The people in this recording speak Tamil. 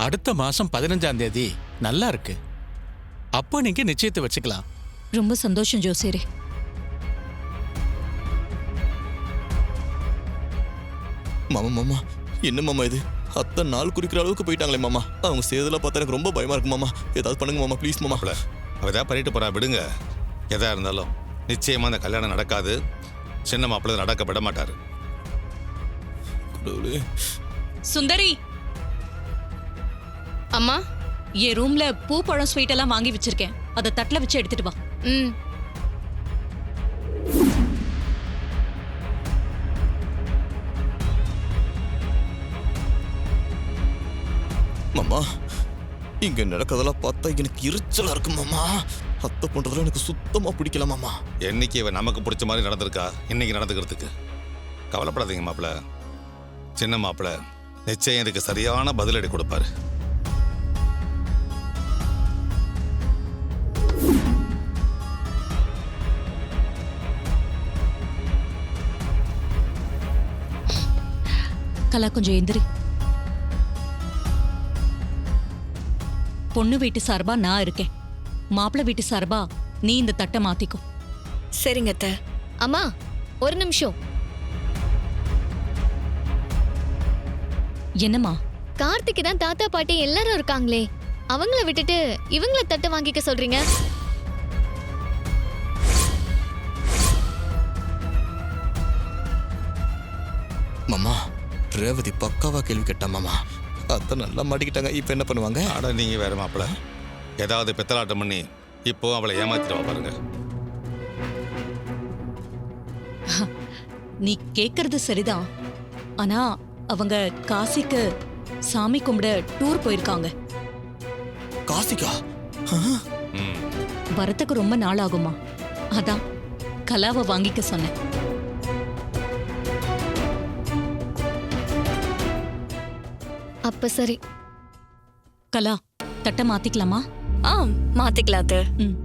அடுத்த மாசம் 15ஆம் தேதி நல்லா இருக்கு. அப்போ நீங்க நிச்சயத்தை வச்சுக்கலாம். ரொம்ப சந்தோஷம் ஜோசியரே. மாமா மாமா என்ன மாமா இது? அத்தனை நாள் குறிக்கிற அளவுக்கு போயிட்டாங்களே மாமா. அவங்க செய்ததெல்லாம் பார்த்தா எனக்கு ரொம்ப பயமா இருக்கு மாமா. ஏதாவது பண்ணுங்க மாமா, ப்ளீஸ் மாமா. அவ ஏதாவது பண்ணிட்டு போறா, விடுங்க. எதா இருந்தாலும் நிச்சயமா அந்த கல்யாணம் நடக்காது. சின்ன மாப்பிள்ளை நடக்க விட மாட்டாரு. சுந்தரி அம்மா, என் ரூம்ல பூ பழம் ஸ்வீட் எல்லாம் வாங்கி வச்சிருக்கேன். அதை தட்டுல வச்சு எடுத்துட்டு வா. ம். மாமா இங்க நடக்கிறதெல்லாம் பார்த்தா எனக்கு எரிச்சலா இருக்கு மாமா. அத்தை பண்றதுல எனக்கு சுத்தமா பிடிக்கல மாமா. என்னைக்கு இவ நமக்கு பிடிச்ச மாதிரி நடந்திருக்கா இன்னைக்கு நடந்துக்கிறதுக்கு? கவலைப்படாதீங்க மாப்பிள்ள. சின்ன மாப்பிள்ள நிச்சயம் இதுக்கு சரியான பதிலடி கொடுப்பாரு. கலா கொஞ்சம் எந்திரி. பொண்ணு வீட்டு சார்பா நான் இருக்கேன். மாப்பிள்ளை வீட்டு சார்பா நீ இந்த தட்டை மாத்திக்கோ. சரிங்க அத்தை. அம்மா ஒரு நிமிஷம். என்னம்மா? கார்த்திக்கு தான் தாத்தா பாட்டி எல்லாரும் இருக்காங்களே, அவங்கள விட்டுட்டு இவங்கள தட்டை வாங்கிக்க சொல்றீங்க? மாமா ரேவதி பக்காவா கேள்வி கேட்டா மாமா. அத்தை நல்லா மாட்டிக்கிட்டாங்க. இப்ப என்ன பண்ணுவாங்க? ஆட நீங்க வேற மாப்பிள்ள. ஏதாவது பித்தலாட்டம் பண்ணி இப்போ அவளை ஏமாத்திடுவா பாருங்க. நீ கேக்குறது சரிதான். ஆனா அவங்க காசிக்கு சாமி கும்பிட டூர் போயிருக்காங்க. காசிகா? ம். வரத்துக்கு ரொம்ப நாள் ஆகுமா? அதான் கலாவை வாங்கிக்க சொன்னேன். அப்ப சரி. கலா, தட்டை மாத்திக்கலாமா? மாத்திக்கலாம் அத்தை. ம்.